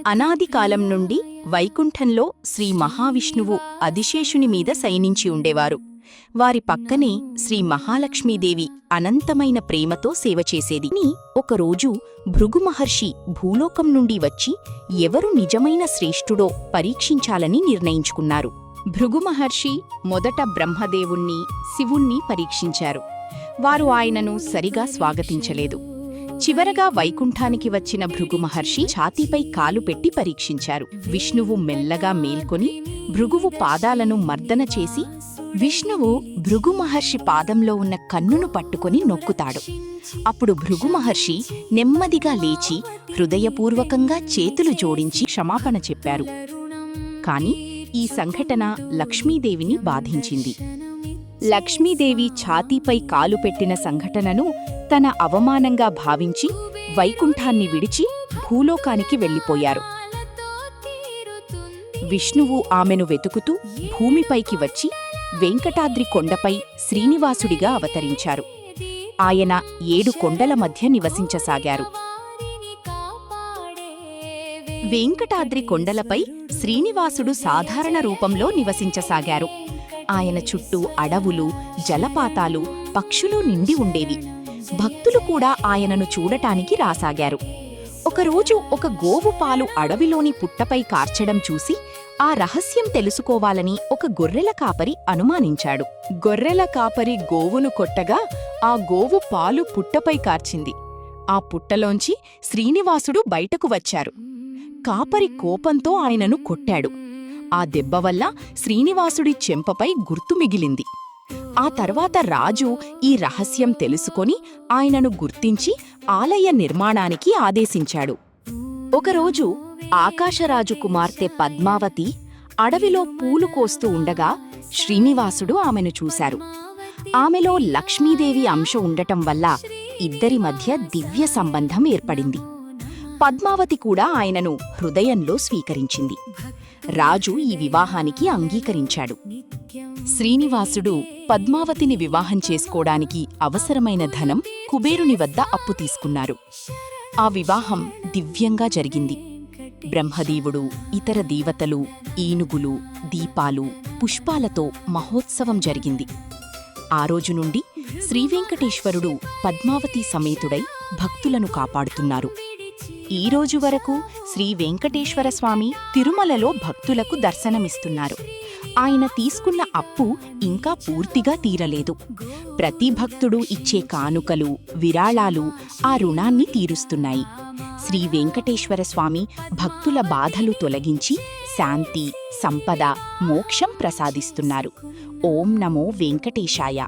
అనాది కాలం నుండి వైకుంఠంలో శ్రీ మహావిష్ణువు ఆదిశేషుని మీద శయనించి ఉండేవారు. వారి పక్కనే శ్రీ మహాలక్ష్మీదేవి అనంతమైన ప్రేమతో సేవ చేసేది. ఒకరోజు భృగు మహర్షి భూలోకం నుండి వచ్చి ఎవరు నిజమైన శ్రేష్ఠుడో పరీక్షించాలని నిర్ణయించుకున్నారు. భృగు మహర్షి మొదట బ్రహ్మదేవుణ్ణి, శివుణ్ణి పరీక్షించారు. వారు ఆయనను సరిగా స్వాగతించలేదు. చివరగా వైకుంఠానికి వచ్చిన భృగు మహర్షి ఛాతీపై కాలు పెట్టి పరీక్షించారు. విష్ణువు మెల్లగా మేల్కొని భృగువు పాదాలను మర్దన చేసి విష్ణువు భృగు మహర్షి పాదంలో ఉన్న కన్నును పట్టుకొని నొక్కుతాడు. అప్పుడు భృగు మహర్షి నెమ్మదిగా లేచి హృదయపూర్వకంగా చేతులు జోడించి క్షమాపణ చెప్పారు. కాని ఈ సంఘటన లక్ష్మీదేవిని బాధించింది. లక్ష్మీదేవి ఛాతీపై కాలు పెట్టిన సంఘటనను తన అవమానంగా భావించి వైకుంఠాన్ని విడిచి భూలోకానికి వెళ్ళిపోయారు. విష్ణువు ఆమెను వెతుకుతూ భూమిపైకి వచ్చి వెంకటాద్రి కొండపై శ్రీనివాసుడిగా అవతరించారు. ఆయన 7 కొండల మధ్య నివసించసాగారు. వెంకటాద్రి కొండలపై శ్రీనివాసుడు సాధారణ రూపంలో నివసించసాగారు. ఆయన చుట్టూ అడవులు, జలపాతాలు, పక్షులు నిండి ఉండేవి. భక్తులు కూడా ఆయనను చూడటానికి రాసాగారు. ఒకరోజు ఒక గోవు పాలు అడవిలోని పుట్టపై కార్చడం చూసి ఆ రహస్యం తెలుసుకోవాలని ఒక గొర్రెల కాపరి అనుమానించాడు. గొర్రెల కాపరి గోవును కొట్టగా ఆ గోవు పాలు పుట్టపై కార్చింది. ఆ పుట్టలోంచి శ్రీనివాసుడు బయటకు వచ్చారు. కాపరి కోపంతో ఆయనను కొట్టాడు. ఆ దెబ్బ వల్ల శ్రీనివాసుడి చెంపపై గుర్తు మిగిలింది. ఆ తర్వాత రాజు ఈ రహస్యం తెలుసుకొని ఆయనను గుర్తించి ఆలయ నిర్మాణానికి ఆదేశించాడు. ఒకరోజు ఆకాశరాజు కుమార్తె పద్మావతి అడవిలో పూలు కోస్తూ ఉండగా శ్రీనివాసుడు ఆమెను చూశారు. ఆమెలో లక్ష్మీదేవి అంశ ఉండటం వల్ల ఇద్దరి మధ్య దివ్య సంబంధం ఏర్పడింది. పద్మావతి కూడా ఆయనను హృదయంలో స్వీకరించింది. రాజు ఈ వివాహానికి అంగీకరించాడు. శ్రీనివాసుడు పద్మావతిని వివాహం చేసుకోవడానికి అవసరమైన ధనం కుబేరుని వద్ద అప్పు తీసుకున్నారు. ఆ వివాహం దివ్యంగా జరిగింది. బ్రహ్మదేవుడు, ఇతర దేవతలు, ఏనుగులు, దీపాలు, పుష్పాలతో మహోత్సవం జరిగింది. ఆ రోజు నుండి శ్రీవెంకటేశ్వరుడు పద్మావతి సమేతుడై భక్తులను కాపాడుతున్నారు. ఈ రోజు వరకు శ్రీ వెంకటేశ్వర స్వామి తిరుమలలో భక్తులకు దర్శనమిస్తున్నారు. ఆయన తీసుకున్న అప్పు ఇంకా పూర్తిగా తీరలేదు. ప్రతి భక్తుడు ఇచ్చే కానుకలు, విరాళాలు ఆ రుణాన్ని తీరుస్తున్నాయి. శ్రీ వెంకటేశ్వర స్వామి భక్తుల బాధలు తొలగించి శాంతి, సంపద, మోక్షం ప్రసాదిస్తున్నారు. ఓం నమో వెంకటేశాయ.